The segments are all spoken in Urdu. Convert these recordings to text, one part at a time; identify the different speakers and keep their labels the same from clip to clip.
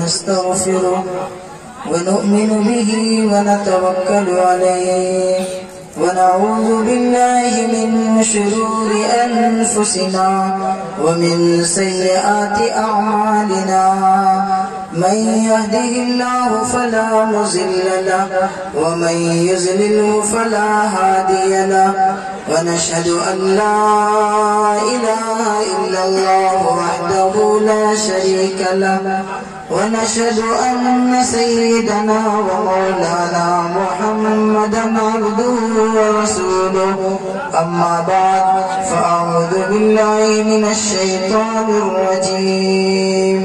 Speaker 1: ونستغفره ونؤمن به ونتوكل عليه ونعوذ بالله من شرور أنفسنا ومن سيئات أعمالنا من يهده الله فلا مضل له ومن يضلله فلا هادي له ونشهد أن لا إله إلا الله وحده لا شريك له ونشهد أن سيدنا ومولانا محمدا عبده ورسوله أما بعد فأعوذ بالله من الشيطان الرجيم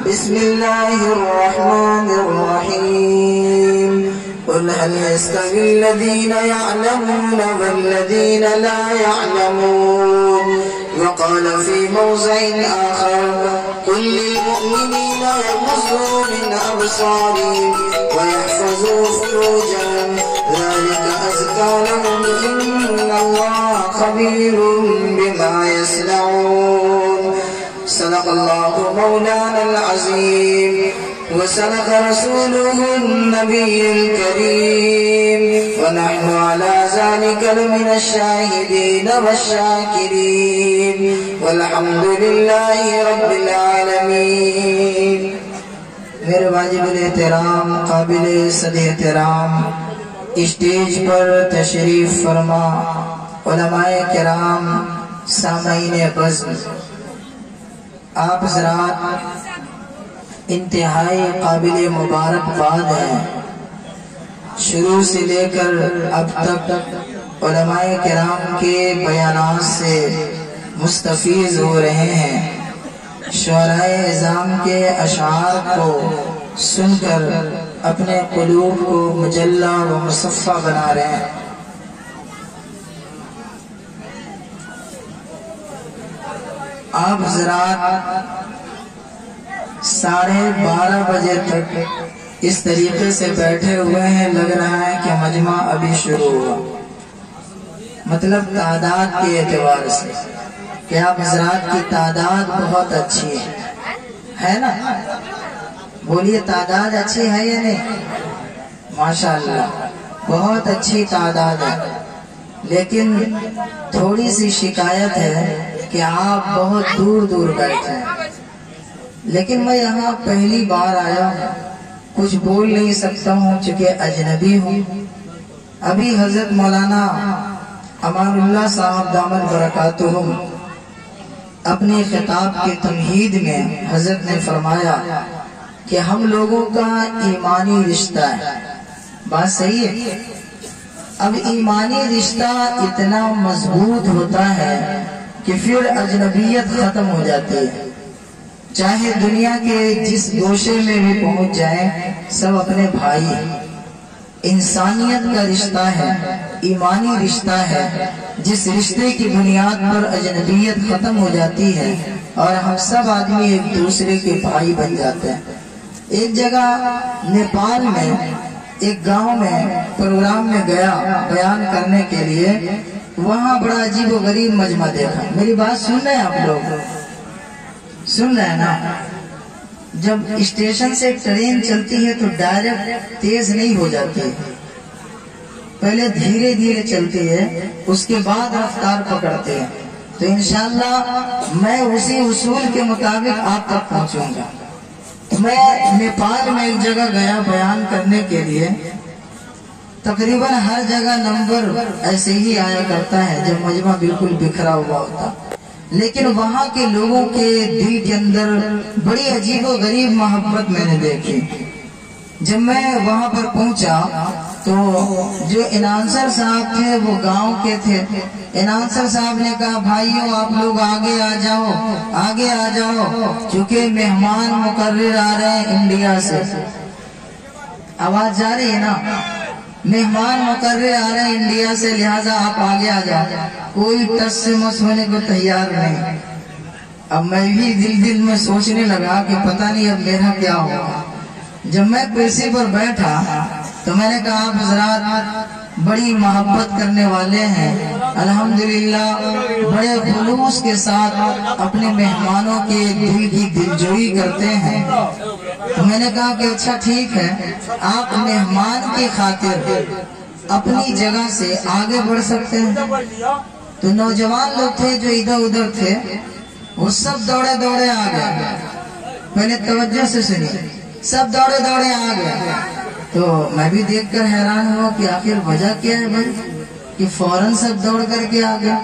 Speaker 1: بسم الله الرحمن الرحيم قل هل يستوي الذين يعلمون والذين لا يعلمون وقال في موضع آخر قل للمؤمنين يغضوا من أبصارهم ويحفظوا فروجهم ذلك أزكى لهم إن الله خبير بما يصنعون صدق الله مولانا العظيم وصدق رسوله النبي الكريم ونحن على ذلك لمن الشاهدين والشاكرين والحمد لله رب العالمين. میرے واجب الاحترام قابل صد احترام اسٹیج پر تشریف فرما علماء کرام سامعین بزم، آپ حضرات انتہائی قابل مبارکباد ہیں. شروع سے لے کر اب تک علماء کرام کے بیانات سے مستفیض ہو رہے ہیں. شعراء اعظام کے اشعار کو سن کر اپنے قلوب کو مجلہ و مصفہ بنا رہے ہیں. آپ حضرات 12:30 بجے تک اس طریقے سے بیٹھے ہوئے ہیں، لگ رہا ہے کہ مجمع ابھی شروع ہوا. مطلب تعداد کے اعتبار سے کہ آپ حضرات کی تعداد بہت اچھی ہے نا؟ بولیے تعداد اچھی ہے یا نہیں؟ ماشاءاللہ بہت اچھی تعداد ہے، لیکن تھوڑی سی شکایت ہے کہ آپ بہت دور دور بیٹھے ہیں. لیکن میں یہاں پہلی بار آیا ہوں، کچھ بول نہیں سکتا ہوں چونکہ اجنبی ہوں. ابھی حضرت مولانا امان اللہ صاحب دامت برکاتہم اپنے خطاب کے تمہید میں حضرت نے فرمایا کہ ہم لوگوں کا ایمانی رشتہ ہے. بات صحیح ہے. اب ایمانی رشتہ اتنا مضبوط ہوتا ہے کہ پھر اجنبیت ختم ہو جاتی ہے. چاہے دنیا کے جس گوشے میں بھی پہنچ جائیں سب اپنے بھائی ہیں. انسانیت کا رشتہ ہے، ایمانی رشتہ ہے، جس رشتے کی بنیاد پر اجنبیت ختم ہو جاتی ہے اور ہم سب آدمی ایک دوسرے کے بھائی بن جاتے ہیں. ایک جگہ نیپال میں ایک گاؤں میں پروگرام میں گیا بیان کرنے کے لیے. وہاں بڑا عجیب و غریب مجمع دیکھا. میری بات سن رہے ہیں آپ لوگ؟ سن رہے ہیں نا؟ جب اسٹیشن سے ٹرین چلتی ہے تو ڈائریکٹ تیز نہیں ہو جاتی، پہلے دھیرے دھیرے چلتی ہے، اس کے بعد رفتار پکڑتے ہیں. تو انشاءاللہ میں اسی اصول کے مطابق آپ تک پہنچوں گا. میں نیپال میں ایک جگہ گیا بیان کرنے کے لیے. تقریباً ہر جگہ نمبر ایسے ہی آیا کرتا ہے جب مجمع بالکل بکھرا ہوا ہوتا، لیکن وہاں کے لوگوں کے دل کے اندر بڑی عجیب و غریب محبت میں نے دیکھی. جب میں وہاں پر پہنچا تو جو اناؤنسر صاحب تھے وہ گاؤں کے تھے. اناؤنسر صاحب نے کہا بھائیوں آپ لوگ آگے آ جاؤ، آگے آ جاؤ، چونکہ مہمان مقرر آ رہے ہیں انڈیا سے. آواز جا رہی ہے نا؟ مہمان مقرر آ رہے ہیں انڈیا سے، لہٰذا آپ آگے آ جاؤ. کوئی ٹس سے مس ہونے کو تیار نہیں. اب میں بھی دل میں سوچنے لگا کہ پتہ نہیں اب میرا کیا ہوگا. جب میں کرسی پر بیٹھا تو میں نے کہا آپ حضرات بڑی محبت کرنے والے ہیں، الحمدللہ بڑے خلوص کے ساتھ اپنے مہمانوں کے دل کی دلجوئی کرتے ہیں۔ تو میں نے کہا کہ اچھا ٹھیک ہے، آپ مہمان کی خاطر اپنی جگہ سے آگے بڑھ سکتے ہیں۔ تو نوجوان لوگ تھے جو ادھر ادھر تھے، وہ سب دوڑے دوڑے آ گئے۔ پہلے توجہ سے سنی، سب دوڑے دوڑے آ گئے۔ تو میں بھی دیکھ کر حیران ہوا کہ آخر وجہ کیا ہے بھائی کہ فوراً سب دوڑ کر کے آ گئے۔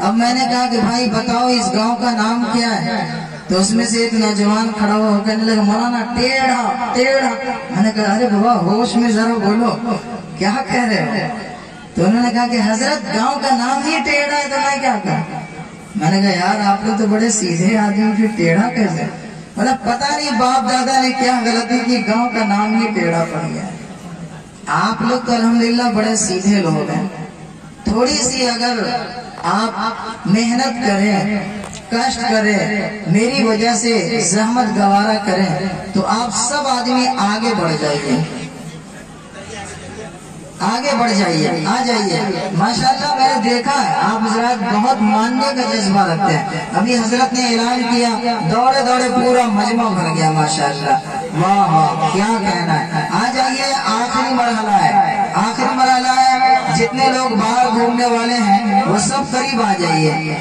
Speaker 1: اب میں نے کہا کہ بھائی بتاؤ اس گاؤں کا نام کیا ہے؟ تو اس میں سے ایک نوجوان کھڑا ہوا کہنے لگا مولانا ٹیڑھا ٹیڑھا۔ میں نے کہا ارے بابا ہوش میں ذرا بولو، کیا کہہ رہے ہو؟ تو انہوں نے کہا کہ حضرت گاؤں کا نام ہی ٹیڑھا ہے۔ تو میں کیا کہا؟ میں نے کہا یار آپ لوگ تو بڑے سیدھے آدمی، پھر ٹیڑھا کیسے؟ مطلب پتہ نہیں باپ دادا نے کیا غلطی کی، گاؤں کا نام ہی ٹیڑھا پڑ گیا۔ آپ لوگ تو الحمدللہ بڑے سیدھے لوگ ہیں، تھوڑی سی اگر آپ محنت کریں، کشٹ کریں، میری وجہ سے زحمت گوارا کریں تو آپ سب آدمی آگے بڑھ جائیے، آگے بڑھ جائیے، آ جائیے۔ ماشاءاللہ میں نے دیکھا ہے آپ حضرات بہت ماننے کا جذبہ رکھتے ہیں۔ ابھی حضرت نے اعلان کیا، دوڑے دوڑے پورا مجمع بھر گیا ماشاءاللہ۔ واہ واہ کیا کہنا ہے۔ آ جائیے، آخری مرحلہ ہے، آخری مرحلہ ہے۔ جتنے لوگ باہر گھومنے والے ہیں وہ سب قریب آ جائیے۔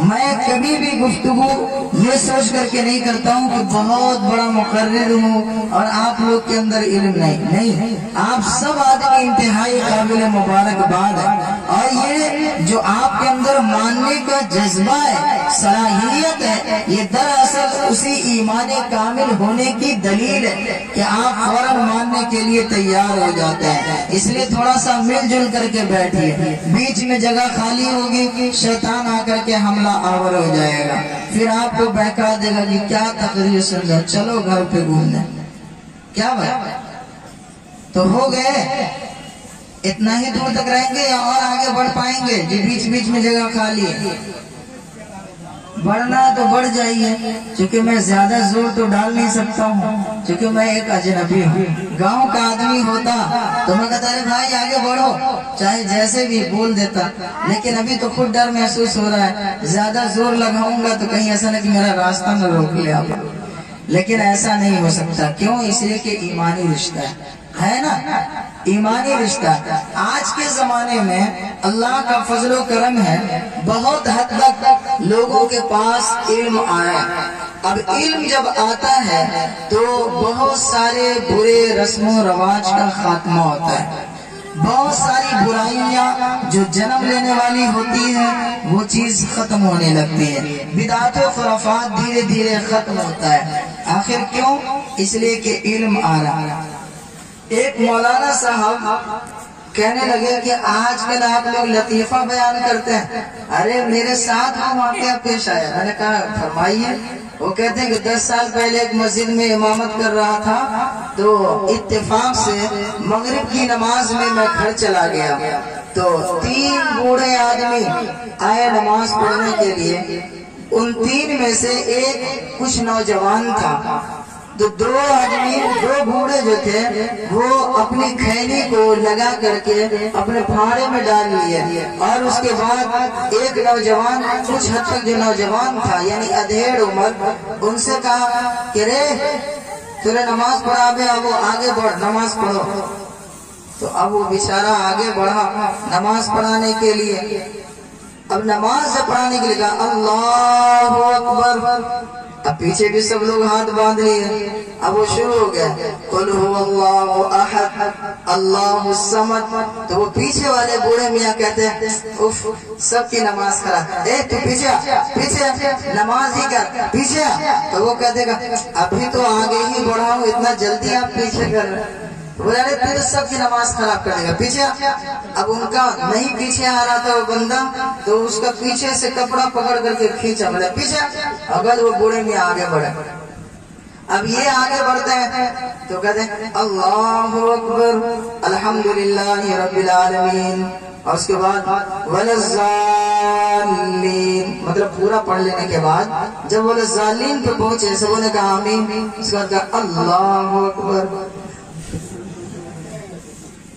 Speaker 1: میں کبھی بھی گفتگو یہ سوچ کر کے نہیں کرتا ہوں کہ بہت بڑا مقرر ہوں اور آپ لوگ کے اندر علم نہیں، آپ سب آدمی انتہائی قابل مبارکباد ہے۔ اور یہ جو آپ کے اندر ماننے کا جذبہ ہے، صلاحیت ہے، یہ دراصل اسی ایمان کامل ہونے کی دلیل ہے کہ آپ فوراً ماننے کے لیے تیار ہو جاتے ہیں۔ اس لیے تھوڑا سا مل جل کر کے بیٹھیے، بیچ میں جگہ خالی ہوگی، شیطان آ کر کے حملہ آور ہو جائے گا، پھر آپ کو بہکا دے گا کہ کیا تقریر سن رہا، چلو گھر پہ گھومنے۔ کیا بات تو ہو گئے، اتنا ہی دور تک رہیں گے یا اور آگے بڑھ پائیں گے؟ جی بیچ بیچ میں جگہ خالی ہے، بڑھنا تو بڑھ جائیے، چونکہ میں زیادہ زور تو ڈال نہیں سکتا ہوں، چونکہ میں ایک اجنبی ہوں۔ گاؤں کا آدمی ہوتا تو میں کہتا ہے بھائی آگے بڑھو، چاہے جیسے بھی بول دیتا، لیکن ابھی تو خود ڈر محسوس ہو رہا ہے، زیادہ زور لگاؤں گا تو کہیں ایسا نہیں کہ میرا راستہ نہ روک لے آپ، لیکن ایسا نہیں ہو سکتا۔ کیوں؟ اس لیے کہ ایمانی رشتہ ہے نا، ایمانی رشتہ۔ آج کے زمانے میں اللہ کا فضل و کرم ہے، بہت حد تک لوگوں کے پاس علم آیا۔ اب علم جب آتا ہے تو بہت سارے برے رسم و رواج کا خاتمہ ہوتا ہے، بہت ساری برائیاں جو جنم لینے والی ہوتی ہیں وہ چیز ختم ہونے لگتی ہے، بدعات و خرافات دھیرے دھیرے ختم ہوتا ہے۔ آخر کیوں؟ اس لیے کہ علم آ رہا۔ ایک مولانا صاحب کہنے لگے کہ آج کل آپ لوگ لطیفہ بیان کرتے ہیں، ارے میرے ساتھ وہ واقعہ پیش آیا۔ میں نے کہا فرمائیے۔ وہ کہتے ہیں کہ 10 سال پہلے ایک مسجد میں امامت کر رہا تھا تو اتفاق سے مغرب کی نماز میں گھر چلا گیا تو 3 بوڑھے آدمی آئے نماز پڑھنے کے لیے۔ ان 3 میں سے ایک کچھ نوجوان تھا، تو 2 آدمی 2 بوڑھے جو تھے وہ اپنی کھیلی کو لگا کر کے اپنے پھاڑے میں ڈال لیے، اور اس کے بعد ایک نوجوان کچھ حد تک جو نوجوان تھا یعنی ادھیڑ عمر، ان سے کہا کہ رے تیرے نماز پڑھا بے، اب وہ آگے بڑھ نماز پڑھو۔ تو اب وہ بیچارہ آگے بڑھا نماز پڑھانے کے لیے۔ اب نماز سے پڑھانے کے لیے کہا اللہ اکبر، اب پیچھے بھی سب لوگ ہاتھ باندھ لیے۔ اب وہ شروع ہو گیا قل هو اللہ احد اللہ الصمد۔ تو وہ پیچھے والے بوڑھے میاں کہتے ہیں اف سب کی نماز خراب، اے تو پیچھے پیچھے نماز ہی کر پیچھے۔ تو وہ کہتے گا ابھی تو آگے ہی بڑھا ہوں، اتنا جلدی آپ پیچھے کر رہے ہیں؟ بولا تو سب کی نماز خراب کر دے گا، پیچھے۔ اب ان کا نہیں پیچھے آ رہا تھا وہ بندہ، تو اس کا پیچھے سے کپڑا پکڑ کر کے کھینچا، بولا پیچھے۔ اگر وہ بوڑھے میں آگے بڑھے، اب یہ آگے بڑھتے ہیں تو کہتے ہیں اللہ اکبر الحمدللہ رب العالمین، اور اس کے بعد وَلَلضَّالِّينَ، مطلب پورا پڑھ لینے کے بعد جب وَلَلضَّالِّينَ پہ پہنچے سبوں نے کہا آمین، اس کے بعد کہا اللہ اکبر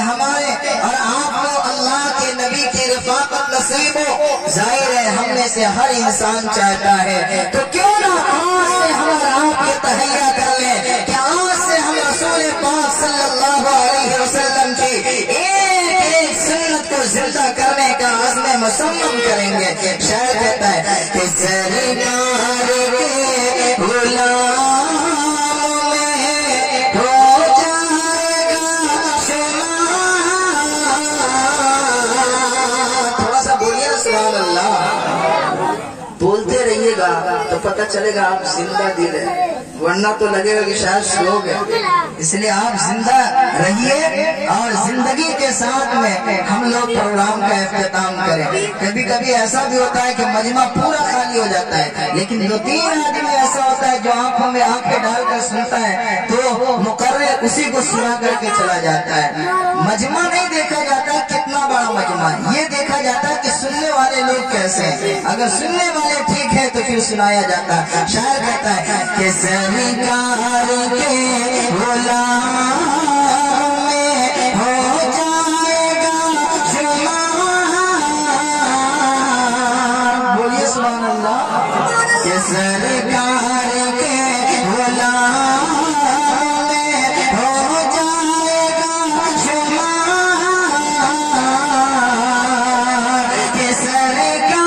Speaker 1: ہمارے اور آپ کو اللہ کے نبی کی رفاقت نصیب ہو۔ ظاہر ہے ہم میں سے ہر انسان چاہتا ہے، تو کیوں نہ آج سے ہم اور آپ یہ تہیہ کر لیں کہ آج سے ہم رسول پاک صلی اللہ علیہ وسلم کی ایک سنت کو زندہ کرنے کا عزم مصمم کریں گے۔ شاعر کہتا ہے کہ سرکار کے غلام تو پتہ چلے گا آپ زندہ دل ہے، ورنہ تو لگے گا کہ شاید شوق ہے۔ اس لیے آپ زندہ رہیے اور زندگی کے ساتھ میں ہم لوگ پروگرام کا اختتام کریں۔ کبھی کبھی ایسا بھی ہوتا ہے کہ مجمع پورا خالی ہو جاتا ہے، لیکن 2-3 آدمی ایسا ہوتا ہے جو آنکھوں میں آنکھیں ڈال کر سنتا ہے تو مقرر اسی کو سنا کر کے چلا جاتا ہے۔ مجمع نہیں دیکھا جاتا کتنا بڑا مجمع، یہ دیکھا جاتا ہے کہ سننے والے لوگ کیسے ہیں۔ اگر سننے والے ٹھیک ہے تو پھر سنایا جاتا ہے۔ شاعر کہتا ہے کہ سرکار کے غلام میں ہو جائے گا شمار، بولیے سبحان اللہ، کہ سرکار کے غلام میں ہو جائے گا شمار، کہ سرکار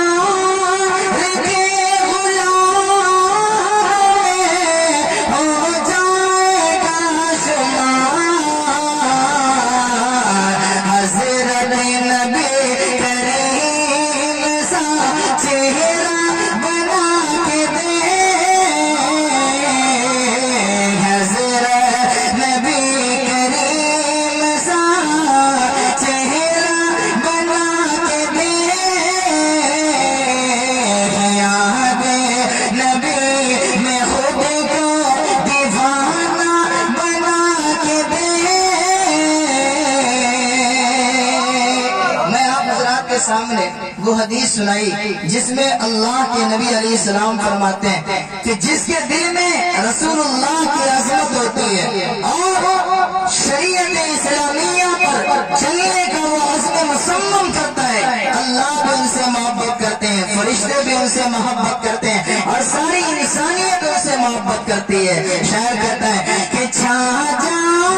Speaker 1: کے سامنے وہ حدیث سنائی جس میں اللہ کے نبی علیہ السلام فرماتے ہیں کہ جس کے دل میں رسول اللہ کی عظمت ہوتی ہے اور شریعت اسلامیہ پر چلنے کا وہ عزم مصمم کرتا ہے، اللہ بھی ان سے محبت کرتے ہیں، فرشتے بھی ان سے محبت کرتے ہیں اور ساری انسانیت ان سے محبت کرتی ہے۔ شاعر کہتا ہے کہ چھا جاؤ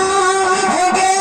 Speaker 1: گے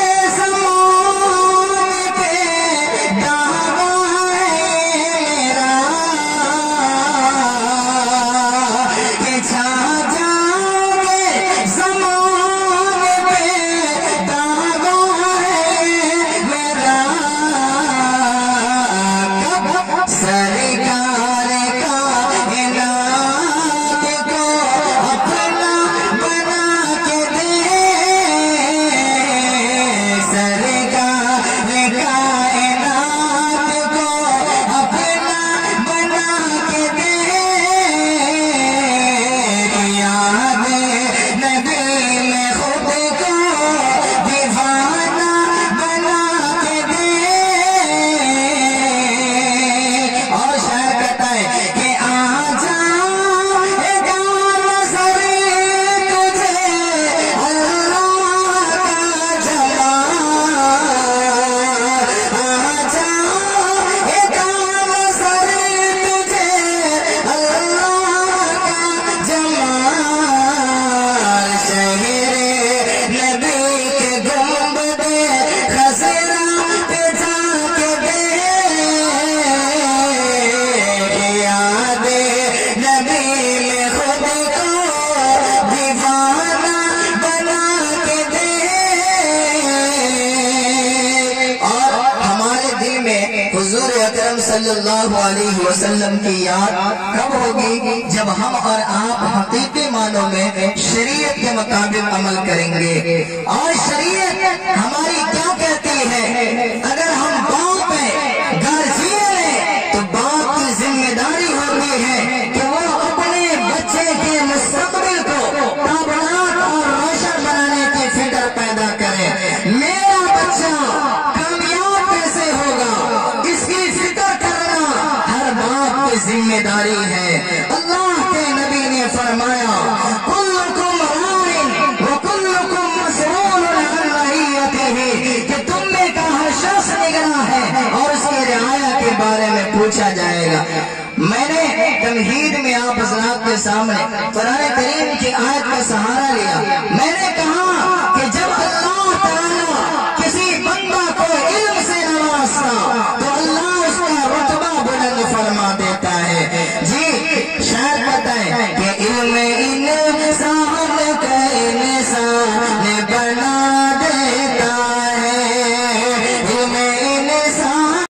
Speaker 1: صلی اللہ علیہ وسلم کی یاد کب ہوگی؟ جب ہم اور آپ حقیقی معنوں میں شریعت کے مطابق عمل کریں گے۔ اور شریعت ہماری کیا کہتی ہے؟ اگر ہم باپ ہیں، گارجین ہیں، تو باپ کی ذمہ داری ہوتی ہے کہ وہ اپنے بچے کے مستقبل کو تابناک اور روشن بنانے کی فکر پیدا کرے۔ میرا بچہ کامیاب کیسے ہوگا، اس کی فکر کرنا ہر باپ کی ذمہ داری ہے۔ اللہ کے نبی نے فرمایا کلکم راع وکلکم مسئول عن رعیتہ، کہ تم میں پوچھا جائے گا۔ میں نے تمہید میں آپ حضرات کے سامنے قرآن کریم کی آیت کا سہارا لیا۔